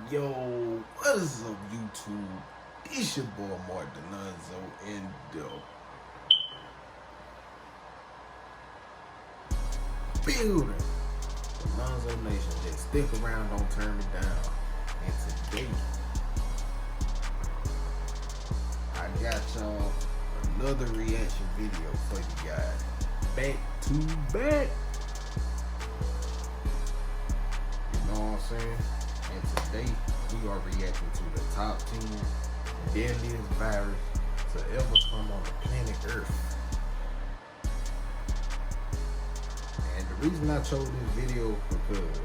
Yo, what is up, YouTube? It's your boy Mark Delonzo in the building. Delonzo Nation, just stick around, don't turn me down. And today, I got y'all another reaction video for you guys. Back to back. You know what I'm saying? And today, we are reacting to the top 10 deadliest virus to ever come on the planet Earth. And the reason I chose this video because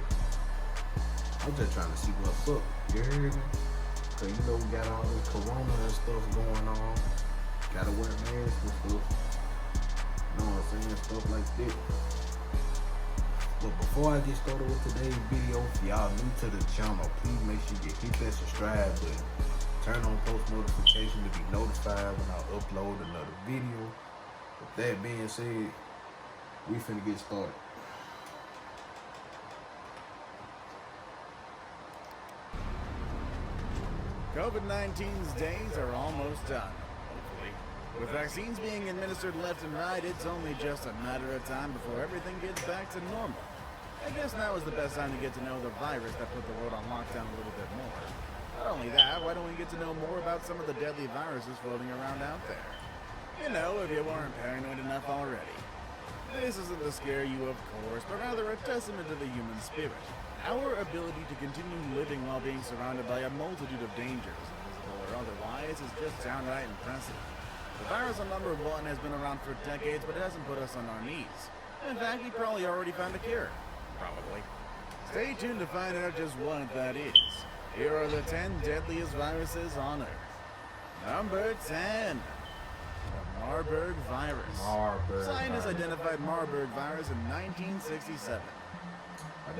I'm just trying to see what's up. You heard me? Cause you know we got all this corona and stuff going on. Gotta wear masks and stuff. You know what I'm saying? Stuff like that. But before I get started with today's video, if y'all new to the channel, please make sure you hit that subscribe button. Turn on post notification to be notified when I upload another video. With that being said, we finna get started. COVID-19's days are almost done, hopefully. With vaccines being administered left and right, it's only just a matter of time before everything gets back to normal. I guess now is the best time to get to know the virus that put the world on lockdown a little bit more. Not only that, why don't we get to know more about some of the deadly viruses floating around out there? You know, if you weren't paranoid enough already. This isn't to scare you, of course, but rather a testament to the human spirit. Our ability to continue living while being surrounded by a multitude of dangers, invisible or otherwise, is just downright impressive. The virus on number 1 has been around for decades, but it hasn't put us on our knees. In fact, we probably already found a cure. Probably. Stay tuned to find out just what that is. Here are the 10 deadliest viruses on Earth. Number 10. The Marburg virus. Scientists identified Marburg virus in 1967.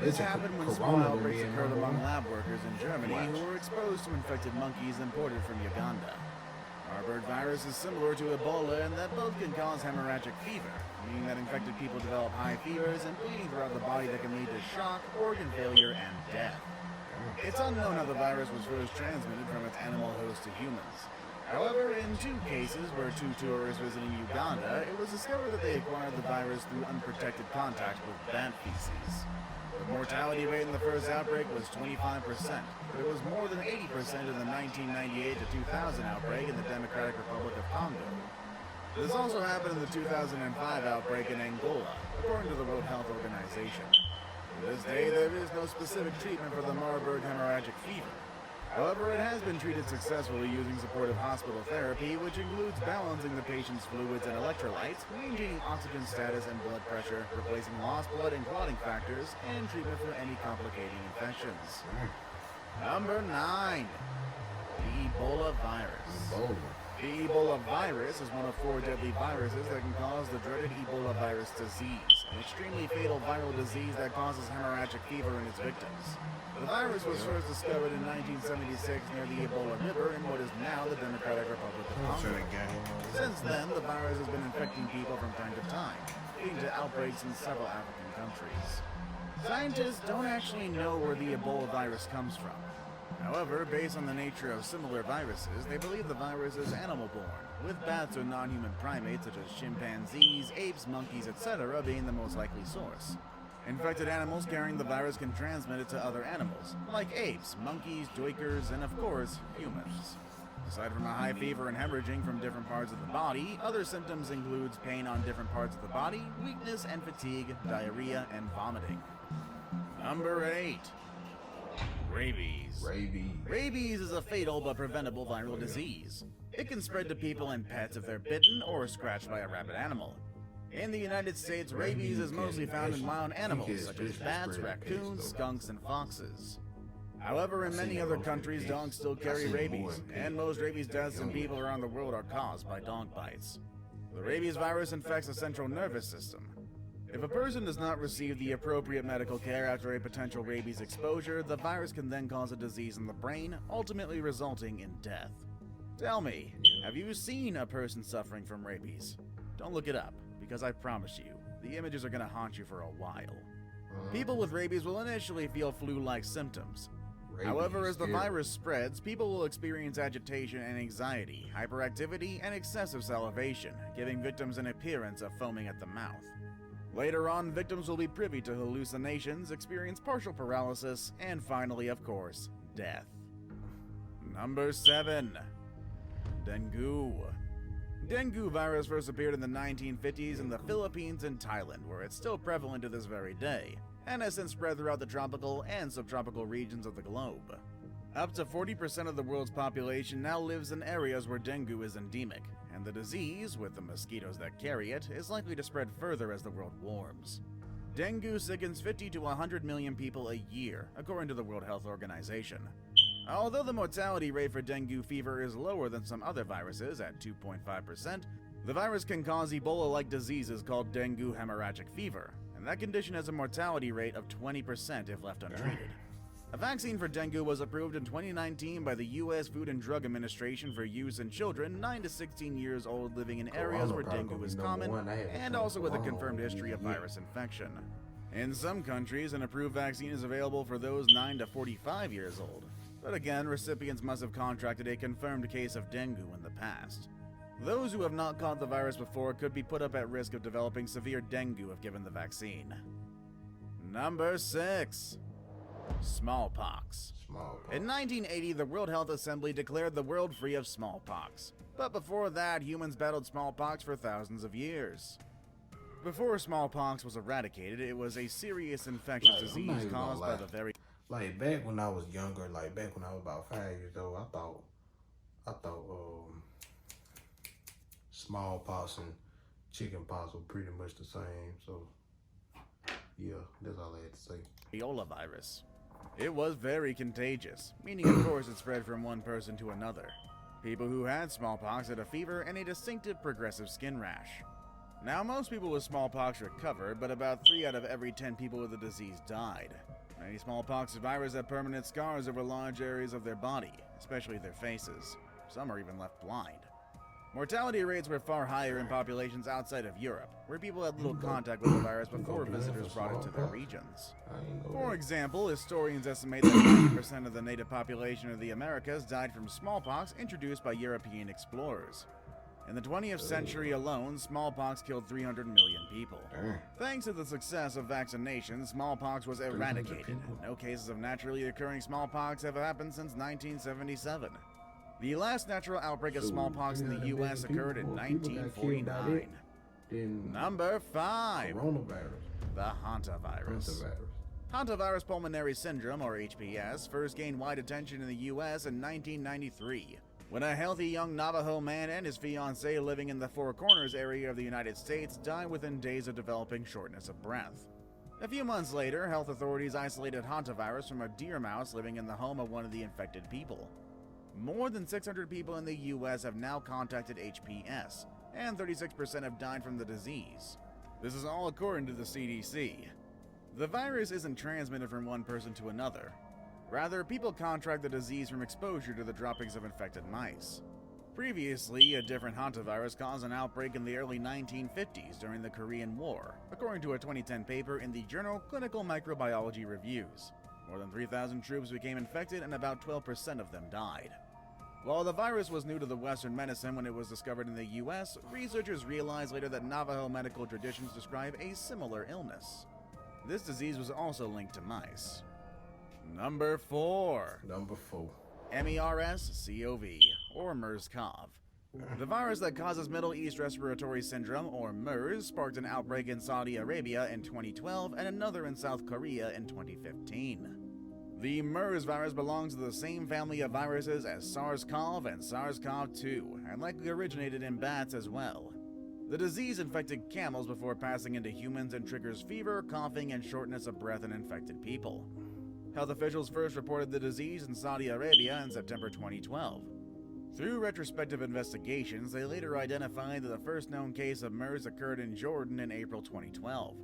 This happened when small outbreaks occurred among lab workers in Germany who were exposed to infected monkeys imported from Uganda. Marburg virus is similar to Ebola in that both can cause hemorrhagic fever, meaning that infected people develop high fevers and bleeding throughout the body that can lead to shock, organ failure, and death. It's unknown how the virus was first transmitted from its animal host to humans. However, in 2 cases where 2 tourists visiting Uganda, it was discovered that they acquired the virus through unprotected contact with bat feces. The mortality rate in the first outbreak was 25%, but it was more than 80% in the 1998 to 2000 outbreak in the Democratic Republic of Congo. This also happened in the 2005 outbreak in Angola, according to the World Health Organization. To this day, there is no specific treatment for the Marburg hemorrhagic fever. However, it has been treated successfully using supportive hospital therapy, which includes balancing the patient's fluids and electrolytes, maintaining oxygen status and blood pressure, replacing lost blood and clotting factors, and treatment for any complicating infections. Number 9. The Ebola virus. The Ebola virus is one of 4 deadly viruses that can cause the dreaded Ebola virus disease, an extremely fatal viral disease that causes hemorrhagic fever in its victims. The virus was first discovered in 1976 near the Ebola River in what is now the Democratic Republic of Congo. Since then, the virus has been infecting people from time to time, leading to outbreaks in several African countries. Scientists don't actually know where the Ebola virus comes from. However, based on the nature of similar viruses, they believe the virus is animal-borne, with bats or non-human primates such as chimpanzees, apes, monkeys, etc. being the most likely source. Infected animals carrying the virus can transmit it to other animals, like apes, monkeys, duikers, and of course, humans. Aside from a high fever and hemorrhaging from different parts of the body, other symptoms include pain on different parts of the body, weakness and fatigue, diarrhea, and vomiting. Number 8. Rabies. Rabies is a fatal but preventable viral disease. It can spread to people and pets if they're bitten or scratched by a rabid animal. In the United States, rabies is mostly found in wild animals such as bats, raccoons, skunks, and foxes. However, in many other countries, dogs still carry rabies, and most rabies deaths in people around the world are caused by dog bites. The rabies virus infects the central nervous system. If a person does not receive the appropriate medical care after a potential rabies exposure, the virus can then cause a disease in the brain, ultimately resulting in death. Tell me, have you seen a person suffering from rabies? Don't look it up, because I promise you, the images are going to haunt you for a while. People with rabies will initially feel flu-like symptoms. However, as the scary. virus spreads, people will experience agitation and anxiety, hyperactivity, and excessive salivation, giving victims an appearance of foaming at the mouth. Later on, victims will be privy to hallucinations, experience partial paralysis, and finally, of course, death. Number 7. Dengue. Dengue virus first appeared in the 1950s in the Philippines and Thailand, where it's still prevalent to this very day, and has since spread throughout the tropical and subtropical regions of the globe. Up to 40% of the world's population now lives in areas where dengue is endemic, and the disease, with the mosquitoes that carry it, is likely to spread further as the world warms. Dengue sickens 50 to 100 million people a year, according to the World Health Organization. Although the mortality rate for dengue fever is lower than some other viruses at 2.5%, the virus can cause Ebola-like diseases called dengue hemorrhagic fever, and that condition has a mortality rate of 20% if left untreated. A vaccine for dengue was approved in 2019 by the U.S. Food and Drug Administration for use in children 9 to 16 years old living in areas where dengue is common, and also with a confirmed history of virus infection. In some countries, an approved vaccine is available for those 9 to 45 years old. But again, recipients must have contracted a confirmed case of dengue in the past. Those who have not caught the virus before could be put up at risk of developing severe dengue if given the vaccine. Number 6. Smallpox. In 1980, the World Health Assembly declared the world free of smallpox. But before that, humans battled smallpox for thousands of years. Before smallpox was eradicated, it was a serious infectious disease caused by the very... Like, back when I was younger, like back when I was about 5 years old, I thought smallpox and chickenpox were pretty much the same. So, yeah, that's all I had to say. Ebola virus. It was very contagious, meaning of course it spread from one person to another. People who had smallpox had a fever and a distinctive progressive skin rash. Now, most people with smallpox recovered, but about 3 out of every 10 people with the disease died. Many smallpox survivors have permanent scars over large areas of their body, especially their faces. Some are even left blind. Mortality rates were far higher in populations outside of Europe, where people had little contact with the virus before visitors brought it to their regions. For example, historians estimate that 90% of the native population of the Americas died from smallpox introduced by European explorers. In the 20th century alone, smallpox killed 300 million people. Thanks to the success of vaccinations, smallpox was eradicated, and no cases of naturally occurring smallpox have happened since 1977. The last natural outbreak of smallpox in the U.S. occurred in 1949. Number 5. The Hantavirus. Hantavirus pulmonary syndrome, or HPS, first gained wide attention in the U.S. in 1993. When a healthy young Navajo man and his fiancée living in the Four Corners area of the United States died within days of developing shortness of breath. A few months later, health authorities isolated Hantavirus from a deer mouse living in the home of one of the infected people. More than 600 people in the U.S. have now contacted HPS, and 36% have died from the disease. This is all according to the CDC. The virus isn't transmitted from one person to another. Rather, people contract the disease from exposure to the droppings of infected mice. Previously, a different hantavirus caused an outbreak in the early 1950s during the Korean War, according to a 2010 paper in the journal Clinical Microbiology Reviews. More than 3,000 troops became infected and about 12% of them died. While the virus was new to the Western medicine when it was discovered in the US, researchers realized later that Navajo medical traditions describe a similar illness. This disease was also linked to mice. Number 4. MERS-CoV, or MERS-CoV. The virus that causes Middle East Respiratory Syndrome, or MERS, sparked an outbreak in Saudi Arabia in 2012 and another in South Korea in 2015. The MERS virus belongs to the same family of viruses as SARS Cough and SARS Cough II, and likely originated in bats as well. The disease infected camels before passing into humans and triggers fever, coughing, and shortness of breath in infected people. Health officials first reported the disease in Saudi Arabia in September 2012. Through retrospective investigations, they later identified that the first known case of MERS occurred in Jordan in April 2012.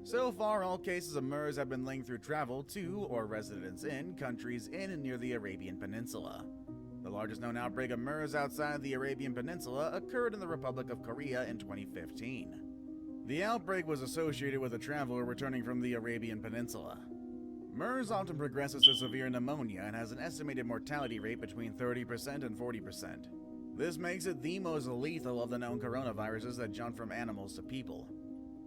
So far, all cases of MERS have been linked through travel to or residence in countries in and near the Arabian Peninsula. The largest known outbreak of MERS outside the Arabian Peninsula occurred in the Republic of Korea in 2015. The outbreak was associated with a traveler returning from the Arabian Peninsula. MERS often progresses to severe pneumonia and has an estimated mortality rate between 30% and 40%. This makes it the most lethal of the known coronaviruses that jump from animals to people.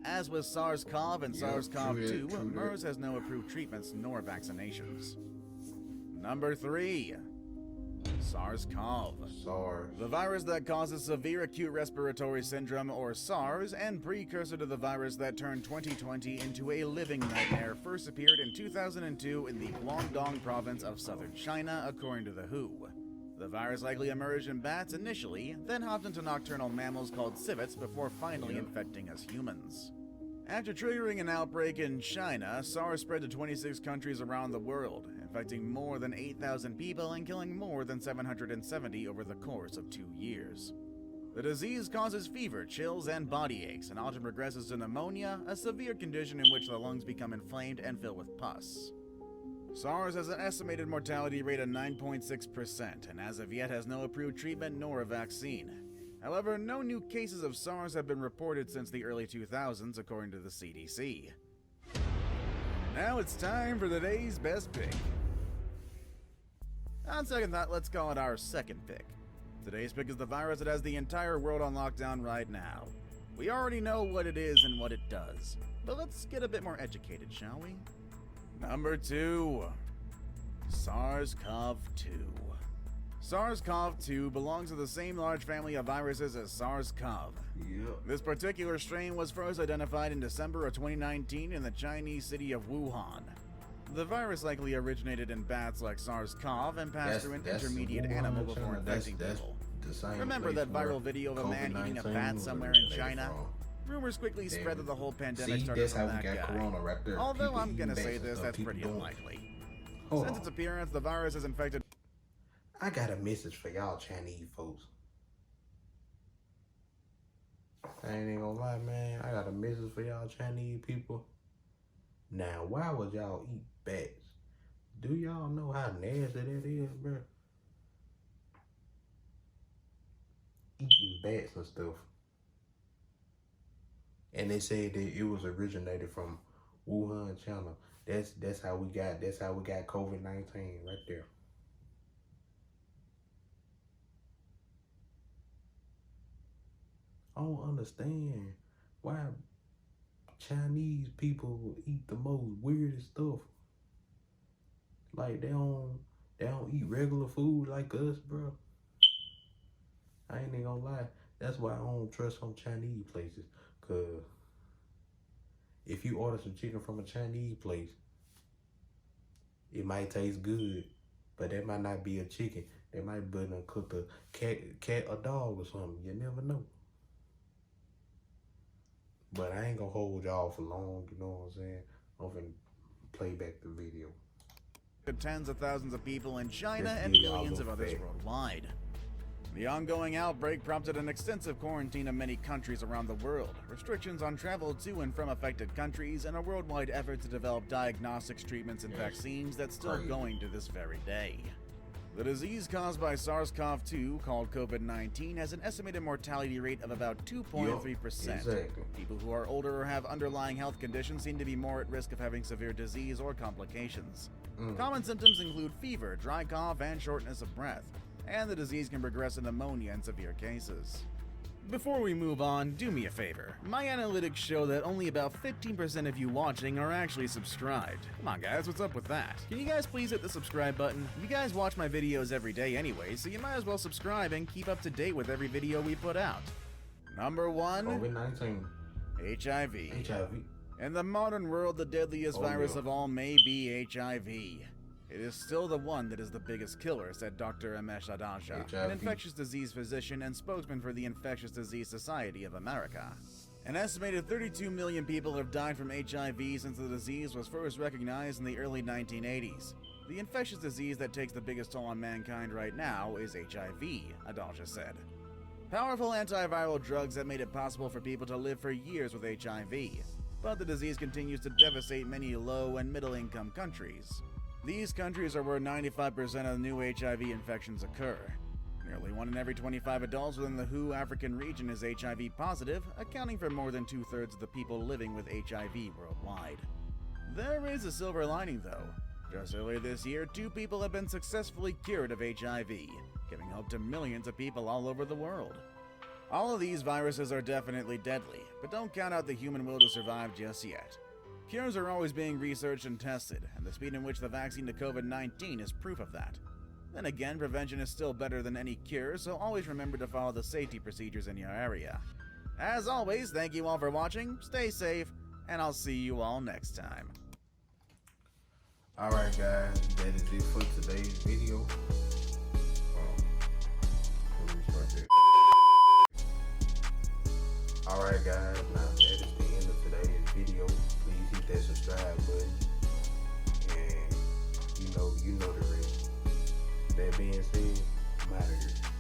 As with SARS CoV and SARS CoV II, MERS has no approved treatments nor vaccinations. Number 3. SARS CoV. SARS. The virus that causes severe acute respiratory syndrome, or SARS, and precursor to the virus that turned 2020 into a living nightmare, first appeared in 2002 in the Guangdong province of southern China, according to the WHO. The virus likely emerged in bats initially, then hopped into nocturnal mammals called civets before finally infecting us humans. After triggering an outbreak in China, SARS spread to 26 countries around the world, infecting more than 8,000 people and killing more than 770 over the course of 2 years. The disease causes fever, chills, and body aches, and often progresses to pneumonia, a severe condition in which the lungs become inflamed and fill with pus. SARS has an estimated mortality rate of 9.6%, and as of yet has no approved treatment nor a vaccine. However, no new cases of SARS have been reported since the early 2000s, according to the CDC. Now it's time for today's best pick. On second thought, let's call it our second pick. Today's pick is the virus that has the entire world on lockdown right now. We already know what it is and what it does, but let's get a bit more educated, shall we? Number 2. SARS CoV II. SARS CoV II belongs to the same large family of viruses as SARS CoV. This particular strain was first identified in December of 2019 in the Chinese city of Wuhan. The virus likely originated in bats like SARS CoV and passed through an intermediate animal before infecting people. Remember that viral video of a man eating a bat somewhere in China? Rumors quickly spread that the whole pandemic started from that guy. Although I'm gonna say this, that's pretty unlikely. Since its appearance, the virus has infected. I got a message for y'all Chinese folks. I ain't even gonna lie, man. I got a message for y'all Chinese people. Now, why would y'all eat bats? Do y'all know how nasty that is, bro? Eating bats and stuff. And they said that it was originated from Wuhan, China. That's how we got COVID-19 right there. I don't understand why Chinese people eat the most weirdest stuff. Like they don't eat regular food like us, bro. I ain't even gonna lie. That's why I don't trust some Chinese places. Cause if you order some chicken from a Chinese place, it might taste good, but that might not be a chicken. They might be done cook a cat or dog or something. You never know. But I ain't gonna hold y'all for long, you know what I'm saying? I'm finna play back the video. Tens of thousands of people in China and millions of others worldwide. The ongoing outbreak prompted an extensive quarantine of many countries around the world, restrictions on travel to and from affected countries, and a worldwide effort to develop diagnostics, treatments, and vaccines that's still going to this very day. The disease caused by SARS CoV II, called COVID-19, has an estimated mortality rate of about 2.3%. Exactly. People who are older or have underlying health conditions seem to be more at risk of having severe disease or complications. Common symptoms include fever, dry cough, and shortness of breath, and the disease can progress to pneumonia in severe cases. Before we move on, do me a favor. My analytics show that only about 15% of you watching are actually subscribed. Come on guys, what's up with that? Can you guys please hit the subscribe button? You guys watch my videos every day anyway, so you might as well subscribe and keep up to date with every video we put out. Number 1. COVID-19. HIV. In the modern world, the deadliest virus of all may be HIV. It is still the one that is the biggest killer, said Dr. Amesh Adasha, an infectious disease physician and spokesman for the Infectious Disease Society of America. An estimated 32 million people have died from HIV since the disease was first recognized in the early 1980s. The infectious disease that takes the biggest toll on mankind right now is HIV, Adasha said. Powerful antiviral drugs have made it possible for people to live for years with HIV, but the disease continues to devastate many low and middle-income countries. These countries are where 95% of new HIV infections occur. Nearly 1 in every 25 adults within the WHO African region is HIV positive, accounting for more than 2/3 of the people living with HIV worldwide. There is a silver lining though. Just earlier this year, 2 people have been successfully cured of HIV, giving hope to millions of people all over the world. All of these viruses are definitely deadly, but don't count out the human will to survive just yet. Cures are always being researched and tested, and the speed in which the vaccine to COVID-19 is proof of that. Then again, prevention is still better than any cure, so always remember to follow the safety procedures in your area. As always, thank you all for watching, stay safe, and I'll see you all next time. Alright guys, that is it for today's video. Alright guys, now that is the end of today's video. Please hit that subscribe button. And you know the rest. That being said, I'm out of here.